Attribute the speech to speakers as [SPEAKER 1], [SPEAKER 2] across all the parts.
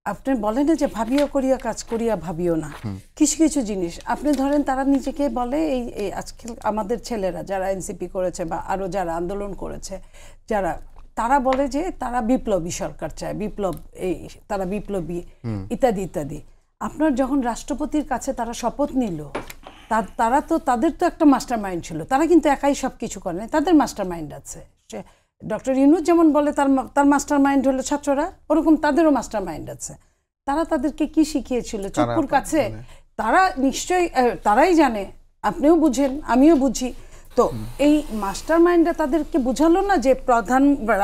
[SPEAKER 1] আপনি বলেন না যে ভাবিও করিয়া কাজ করিয়া ভাবিও না, কিছু কিছু জিনিস আপনি ধরেন তারা নিজেকে বলে এই আজকাল আমাদের ছেলেরা যারা এনসিপি করেছে বা আরো যারা আন্দোলন করেছে যারা, তারা বলে যে তারা বিপ্লবী সরকার চায়, বিপ্লব, এই তারা বিপ্লবী ইত্যাদি ইত্যাদি। আপনার যখন রাষ্ট্রপতির কাছে তারা শপথ নিল, তারা তো তাদের তো একটা মাস্টার মাইন্ড ছিল, তারা কিন্তু একাই সব কিছু করে না, তাদের মাস্টার মাইন্ড আছে। ডক্টর ইউনূস যেমন বলে তার মাস্টার মাইন্ড হলো ছাত্ররা, ওরকম তাদেরও মাস্টার মাইন্ড আছে। তারা তাদেরকে কি শিখিয়েছিল চক্ষুর কাছে, তারা নিশ্চয়ই তারাই জানে, আপনিও বুঝেন আমিও বুঝি। তো এই মাস্টার মাইন্ডটা তাদেরকে বুঝালো না যে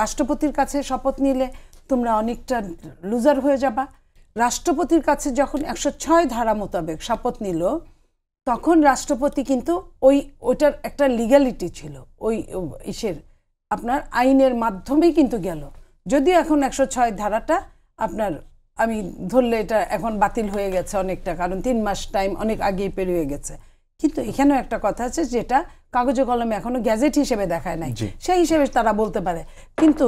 [SPEAKER 1] রাষ্ট্রপতির কাছে শপথ নিলে তোমরা অনেকটা লুজার হয়ে যাবা। রাষ্ট্রপতির কাছে যখন 106 ধারা মোতাবেক শপথ নিল, তখন রাষ্ট্রপতি কিন্তু ওইটার একটা লিগ্যালিটি ছিল, ওই ইসের আপনার আইনের মাধ্যমেই কিন্তু গেল। যদিও এখন 106 ধারাটা আপনার আমি ধরলে এটা এখন বাতিল হয়ে গেছে অনেকটা, কারণ 3 মাস টাইম অনেক আগেই পেরিয়ে গেছে। কিন্তু এখানেও একটা কথা আছে যেটা কাগজে কলমে এখনো গ্যাজেট হিসেবে দেখায় নাই, সেই হিসেবে তারা বলতে পারে। কিন্তু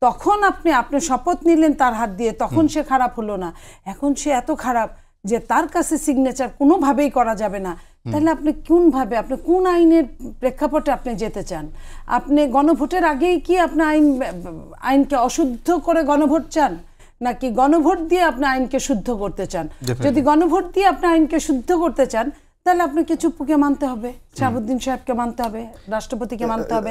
[SPEAKER 1] তখন আপনি শপথ নিলেন তার হাত দিয়ে, তখন সে খারাপ হলো না, এখন সে এত খারাপ যে তার কাছে সিগনেচার কোনোভাবেই করা যাবে না। তাহলে আপনি কোনভাবে, আপনি কোন আইনের প্রেক্ষাপটে আপনি যেতে চান? আপনি গণভোটের আগেই কি আপনি আইনকে অশুদ্ধ করে গণভোট চান, নাকি গণভোট দিয়ে আপনি আইনকে শুদ্ধ করতে চান? যদি গণভোট দিয়ে আপনি আইনকে শুদ্ধ করতে চান, তাহলে আপনাকে চুপ্পুকে মানতে হবে, শাহাবুদ্দিন সাহেবকে মানতে হবে, রাষ্ট্রপতিকে মানতে হবে।